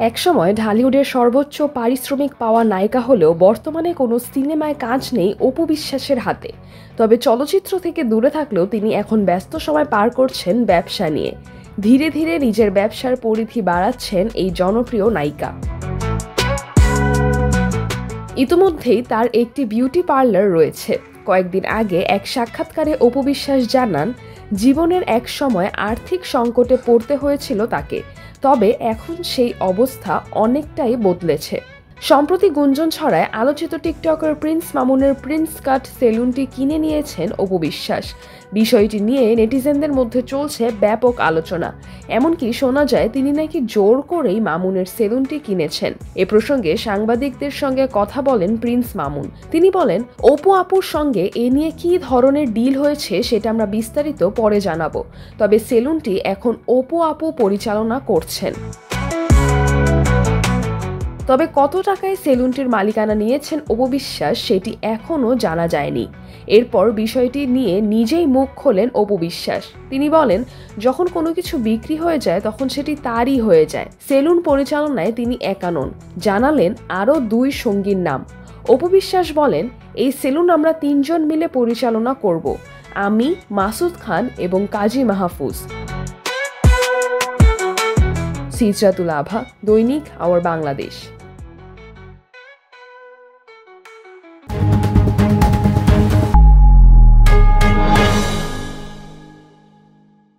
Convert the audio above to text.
একসময় ঢালিউডের সর্বোচ্চ পারিশ্রমিক পাওয়া নায়িকা হলেও বর্তমানে কোনো সিনেমায় কাজ নেই অপু বিশ্বাসের হাতে। তবে চলচ্চিত্র থেকে দূরে থাকলেও তিনি এখন ব্যস্ত সময় পার করছেন ব্যবসা নিয়ে। ধীরে ধীরে নিজের ব্যবসার পরিধি বাড়াচ্ছেন এই জনপ্রিয় নায়িকা। ইতিমধ্যেই তার একটি বিউটি পার্লার রয়েছে। কয়েকদিন আগে এক সাক্ষাৎকারে অপু বিশ্বাস জানান, জীবনের এক সময় আর্থিক সংকটে পড়তে হয়েছিল তাকে, তবে এখন সেই অবস্থা অনেকটাই বদলেছে। সম্প্রতি গুঞ্জন ছড়ায় আলোচিত টিকটকার প্রিন্স মামুনের প্রিন্স কাট সেলুনটি কিনে নিয়েছেন অপু বিশ্বাস। বিষয়টি নিয়ে নেটিজেনদের মধ্যে চলছে ব্যাপক আলোচনা। এমনকি শোনা যায় তিনি নাকি জোর করেই মামুনের সেলুনটি কিনেছেন। এ প্রসঙ্গে সাংবাদিকদের সঙ্গে কথা বলেন প্রিন্স মামুন। তিনি বলেন, অপু আপুর সঙ্গে এ নিয়ে কী ধরনের ডিল হয়েছে সেটা আমরা বিস্তারিত পরে জানাবো, তবে সেলুনটি এখন অপু আপু পরিচালনা করছেন। তবে কত টাকায় সেলুনটির মালিকানা নিয়েছেন অপু বিশ্বাস সেটি এখনও জানা যায়নি। এরপর বিষয়টি নিয়ে নিজেই মুখ খোলেন অপু বিশ্বাস। তিনি বলেন, যখন কোনো কিছু বিক্রি হয়ে যায় তখন সেটি তারই হয়ে যায়। সেলুন পরিচালনায় তিনি একা নন, জানালেন আরও 2 সঙ্গীর নাম। অপু বিশ্বাস বলেন, এই সেলুন আমরা 3 জন মিলে পরিচালনা করব, আমি, মাসুদ খান এবং কাজী মাহফুজ। সিজরাতুল আভা, দৈনিক আওয়ার বাংলাদেশ।